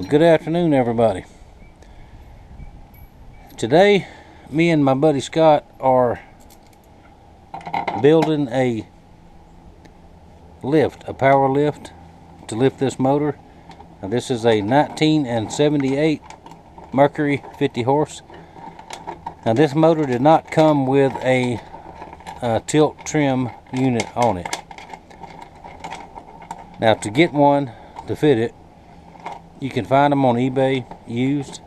Good afternoon, everybody. Today, me and my buddy Scott are building a power lift to lift this motor. Now, this is a 1978 Mercury 50 horse. Now, this motor did not come with a tilt trim unit on it. Now, to get one to fit it, you can find them on eBay used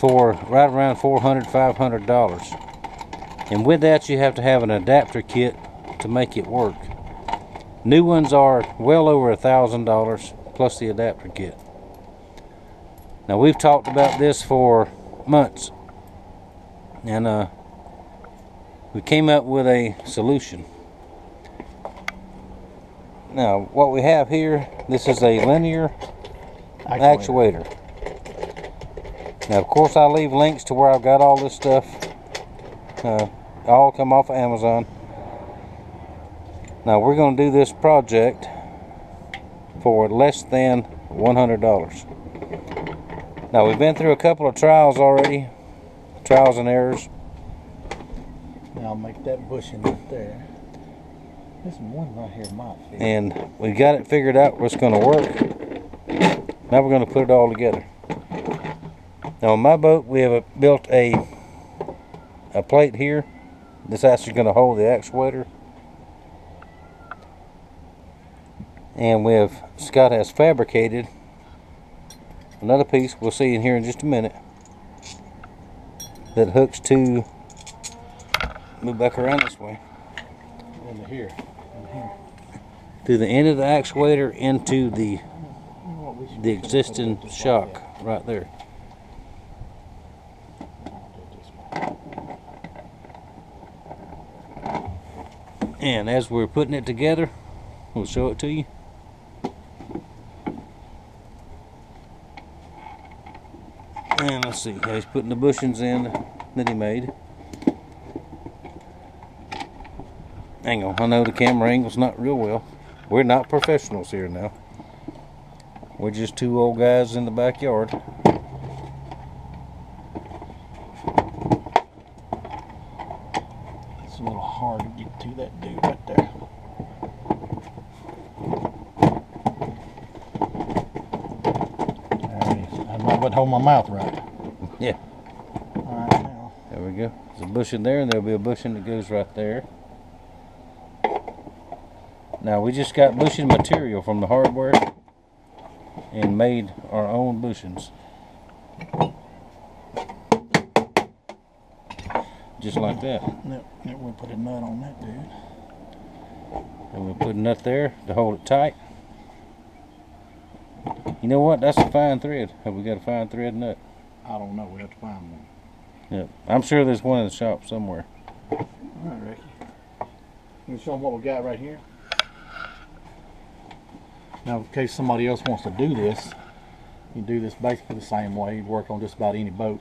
for right around $400, $500. And with that, you have to have an adapter kit to make it work. New ones are well over $1,000 plus the adapter kit. Now, we've talked about this for months, and we came up with a solution. Now, what we have here, this is a linear actuator. Now, of course, I'll leave links to where I've got all this stuff. All come off of Amazon. Now, we're going to do this project for less than $100. Now, we've been through a couple of trials already, trials and errors. Now, I'll make that bushing right there. This one right here might fit. And we got it figured out what's going to work. Now we're going to put it all together. Now on my boat, we have built a plate here. This actually going to hold the actuator. And Scott has fabricated another piece we'll see in here in just a minute that hooks to, move back around this way, into here. to the end of the actuator into the existing shock right there. And as we're putting it together, we'll show it to you. And let's see, he's putting the bushings in that he made. Hang on, I know the camera angle's not real well. We're not professionals here now. We're just two old guys in the backyard. It's a little hard to get to that dude right there. I might but hold my mouth right. Yeah. Alright, now. There we go. There's a bushing there, and there'll be a bushing that goes right there. Now, we just got bushing material from the hardware and made our own bushings. Just like that. Yep, we'll put a nut on that dude. And we'll put a nut there to hold it tight. You know what? That's a fine thread. Have we got a fine thread nut? I don't know. We have to find one. Yep. I'm sure there's one in the shop somewhere. Alright, Ricky. You show them what we got right here? Now, in case somebody else wants to do this, you do this basically the same way. You work on just about any boat.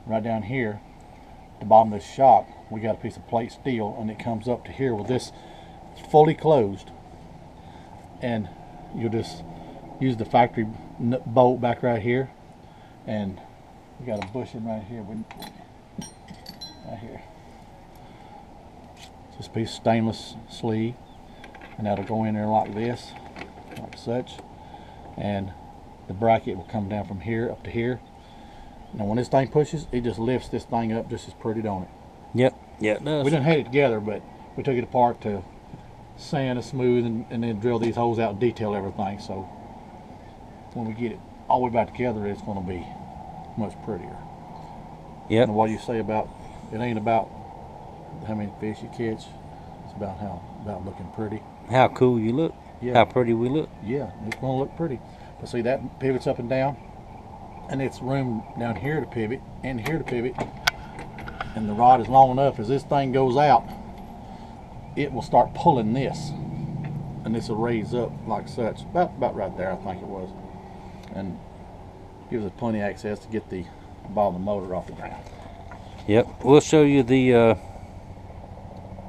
Right down here, the bottom of this shock, we got a piece of plate steel, and it comes up to here with this fully closed. And you'll just use the factory bolt back right here, and we got a bushing right here. Right here. This piece of stainless sleeve, and that'll go in there like this. Like such, and the bracket will come down from here up to here. Now when this thing pushes, it just lifts this thing up just as pretty, don't it? Yep, yeah, it does. We didn't have it together, but we took it apart to sand and smooth, and then drill these holes out and detail everything. So when we get it all the way back together, it's going to be much prettier. Yep. And what do you say about it? Ain't about how many fish you catch. It's about looking pretty. How cool you look. Yeah. How pretty we look. Yeah, it's going to look pretty. But see, that pivots up and down, and it's room down here to pivot and here to pivot, and the rod is long enough. As this thing goes out, it will start pulling this, and this will raise up like such, about right there, I think it was, and gives us plenty of access to get the bottom of the motor off the ground. Yep, we'll show you the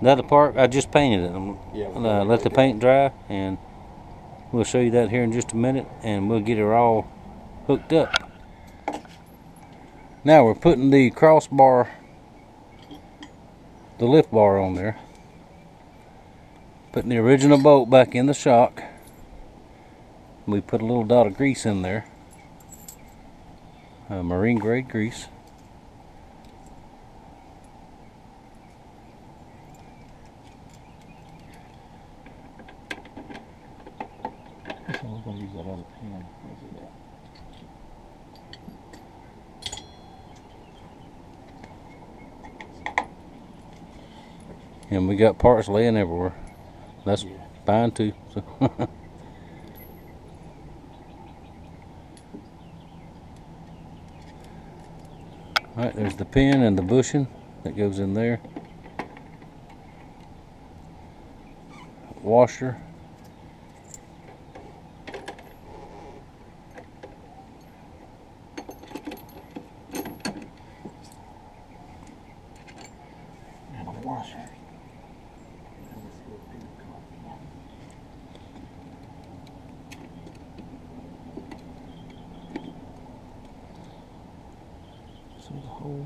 other part. I just painted it. Yeah, let the paint dry, and We'll show you that here in just a minute, and we'll get her all hooked up. Now we're putting the crossbar, the lift bar on there. Putting the original bolt back in the shock. We put a little dot of grease in there. Marine grade grease. We're going to use that other pen. And we got parts laying everywhere. That's fine too. So. Alright, there's the pin and the bushing that goes in there. Washer. And a washer. See the hole?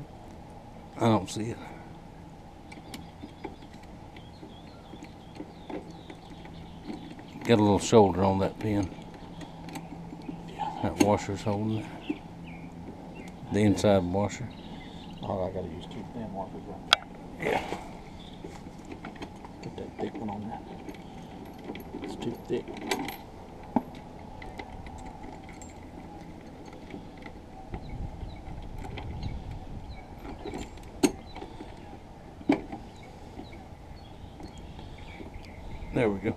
I don't see it. Got a little shoulder on that pin. That washer's holding it. The inside washer. Oh, I gotta use 2 thin markers right there. Yeah. Put that thick one on there. It's too thick. There we go.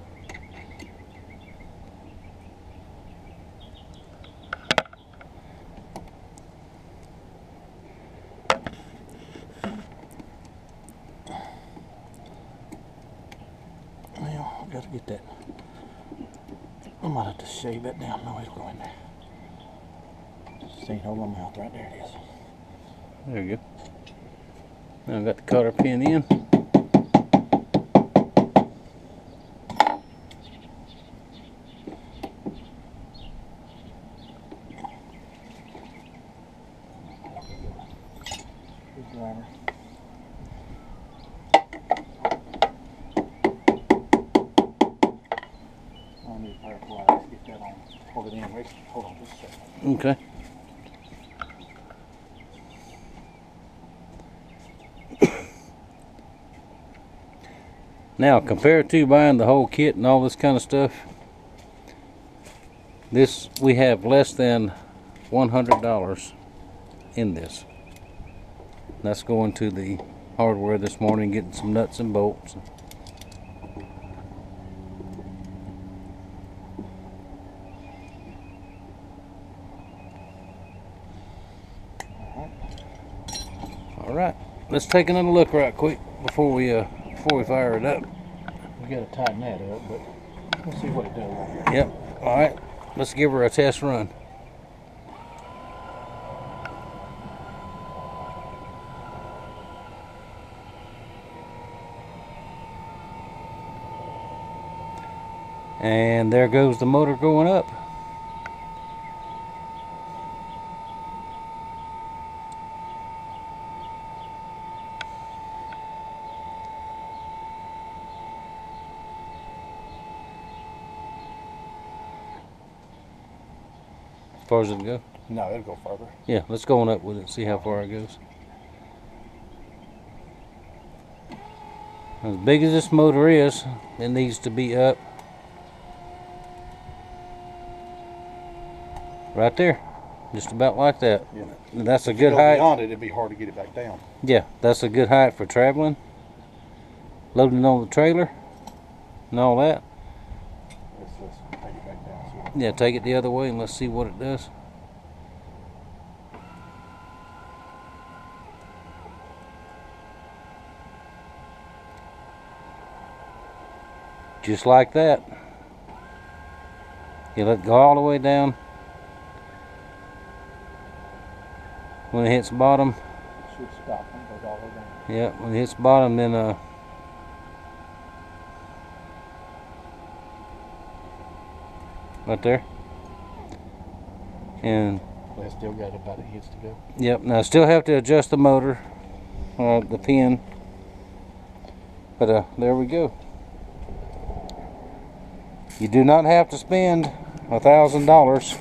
Well, I gotta get that. I might have to shave that down. No, it'll go in there. Just ain't hold my mouth. Right there it is. There you go. Now I've got the cotter pin in. Driver. I need a pair of pliers. Get that on. Hold it in. Wait. Hold on just a second. Okay. Now, compared to buying the whole kit and all this kind of stuff, this we have less than $100 in this. That's going to the hardware this morning, getting some nuts and bolts. All right, let's take another look right quick before we fire it up. We gotta tighten that up, but we'll see what it does right here. Yep. All right, let's give her a test run. And there goes the motor going up. As far as it'll go? No, it'll go further. Yeah, let's go on up with it, see how far it goes. As big as this motor is, it needs to be up right there, just about like that. Yeah. And that's a If good you go height. beyond it, it'd be hard to get it back down. Yeah, that's a good height for traveling, loading on the trailer, and all that. Let's take it back down. See Yeah, take it the other way and let's see what it does. Just like that. You let it go all the way down. When it hits bottom, should stop and goes all the way down. yeah, when it hits bottom, then There you go. right there. And I still got about 8 hits to go. yep, now I still have to adjust the motor, the pin. But there we go. You do not have to spend $1,000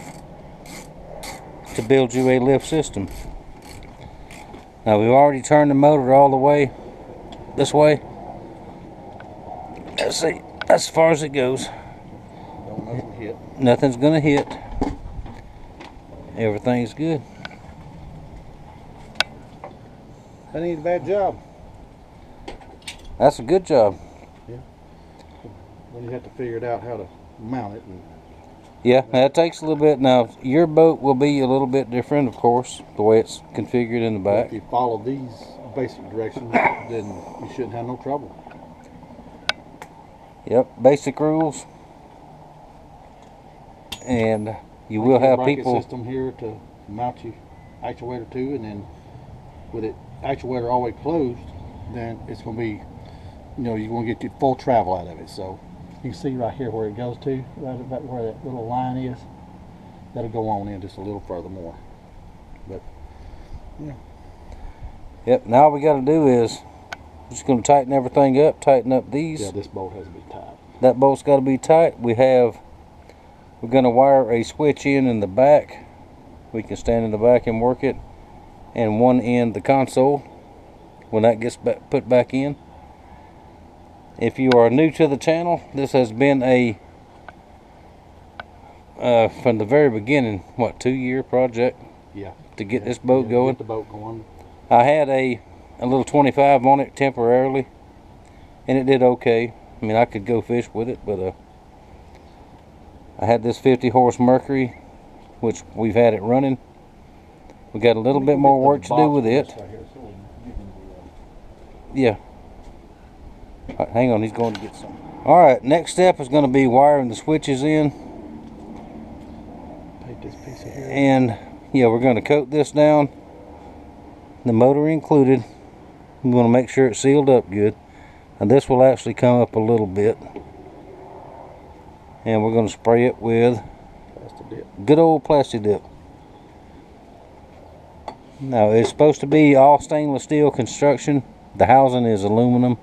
to build you a lift system. Now we've already turned the motor all the way this way. Let's see, that's as far as it goes. Don't nothing hit. Nothing's gonna hit. Everything's good. That ain't a bad job. That's a good job. Yeah. When you have to figure it out how to mount it. And Yeah, that takes a little bit. Now, your boat will be a little bit different, of course, the way it's configured in the back. if you follow these basic directions, then you shouldn't have no trouble. Yep, basic rules. And you will have bracket people. System here to mount your actuator to, and then with it actuator always closed, then it's going to be, you know, you're going to get your full travel out of it. So you can see right here where it goes to, right about where that little line is. That'll go on in just a little further more. But yeah. Yep, now all we got to do is just going to tighten everything up, tighten up these. Yeah, this bolt has to be tight. That bolt's got to be tight. We're going to wire a switch in the back. We can stand in the back and work it, and one in the console when that gets put back in. If you are new to the channel, this has been a from the very beginning, what, 2-year project? Yeah. To get this boat going. Get the boat going. I had a little 25 on it temporarily, and it did okay. I mean, I could go fish with it, but I had this 50 horse Mercury, which we've had it running. We got a little bit more work to do with it. Yeah. All right, hang on, he's going to get some. All right, next step is going to be wiring the switches in. Take this piece of here. And yeah, we're going to coat this down, the motor included. We want to make sure it's sealed up good. And this will actually come up a little bit. And we're going to spray it with Plastic dip. good old plastic dip. Now, it's supposed to be all stainless steel construction. The housing is aluminum.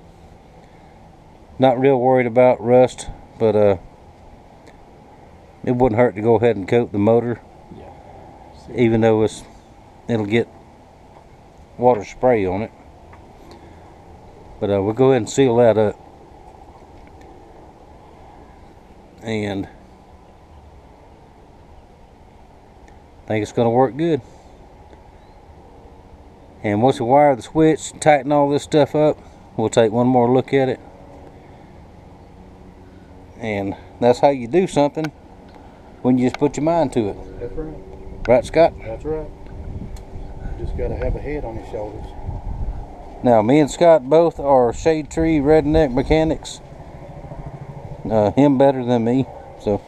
Not real worried about rust, but it wouldn't hurt to go ahead and coat the motor. Yeah. Even though it'll get water spray on it. But we'll go ahead and seal that up. And I think it's going to work good. And once we wire the switch, tighten all this stuff up, we'll take one more look at it. And that's how you do something when you just put your mind to it. That's right. Right, Scott? That's right. You just got to have a head on your shoulders. Now, me and Scott both are shade tree redneck mechanics. Him better than me, so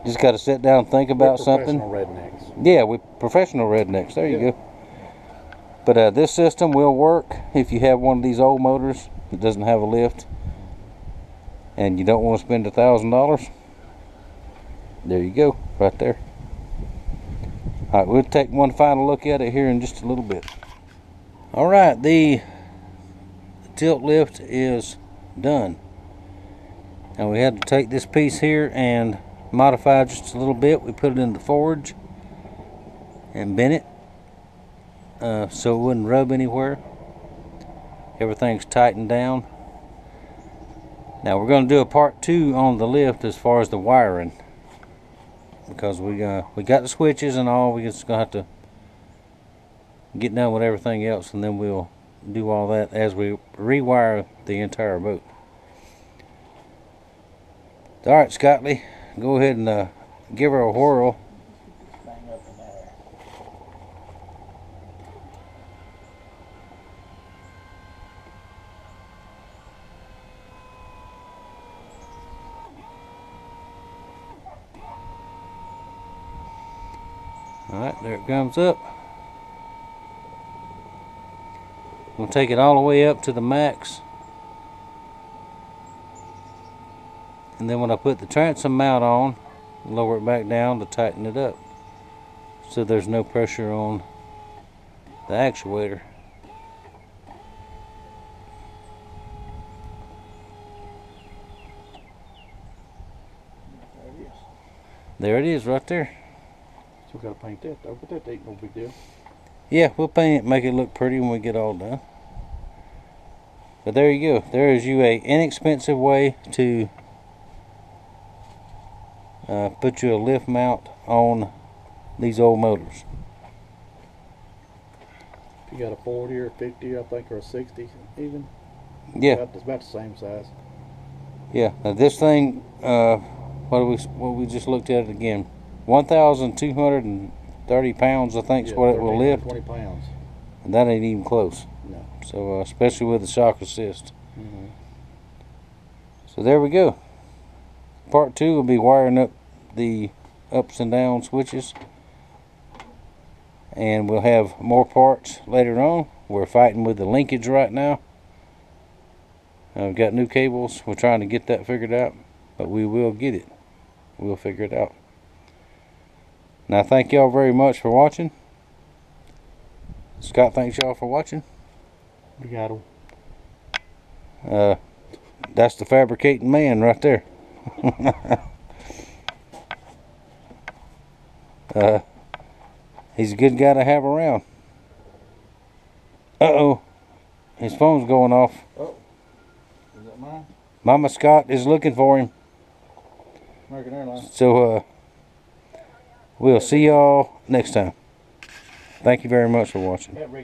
just got to sit down and think about something. Rednecks. Yeah, we're professional rednecks. There you go. But this system will work if you have one of these old motors that doesn't have a lift, and you don't want to spend $1,000. There you go, right there. All right, we'll take one final look at it here in just a little bit. All right, the tilt lift is done. Now we had to take this piece here and modify just a little bit. We put it in the forge and bent it so it wouldn't rub anywhere. Everything's tightened down. Now we're going to do a part 2 on the lift as far as the wiring, because we got the switches and all. We just going to have to get done with everything else, and then we'll do all that as we rewire the entire boat. All right, Scottley, go ahead and give her a whirl. All right, there it comes up. We'll take it all the way up to the max. And then when I put the transom mount on, lower it back down to tighten it up, so there's no pressure on the actuator. There it is. There it is right there. So we gotta paint that though, but that ain't no big deal. Yeah, we'll paint it, make it look pretty when we get all done. But there you go. There is you a inexpensive way to put you a lift mount on these old motors. If you got a 40 or 50, I think, or a 60 even. Yeah. It's about the same size. Yeah. Now this thing, what we just looked at it again, 1,230 pounds, I think, is what it will lift. 20 pounds. And that ain't even close. No. So especially with the shock assist. Mm-hmm. So there we go. Part 2 will be wiring up the ups and down switches, and we'll have more parts later on. We're fighting with the linkage right now. We've got new cables. We're trying to get that figured out, but we will get it. We'll figure it out. Now, thank y'all very much for watching. Scott thanks y'all for watching. We got them. That's the fabricating man right there. He's a good guy to have around. Uh-oh. His phone's going off. Oh. Is that mine? Mama Scott is looking for him. American Airlines. So, we'll see y'all next time. Thank you very much for watching. Yeah, Ricky.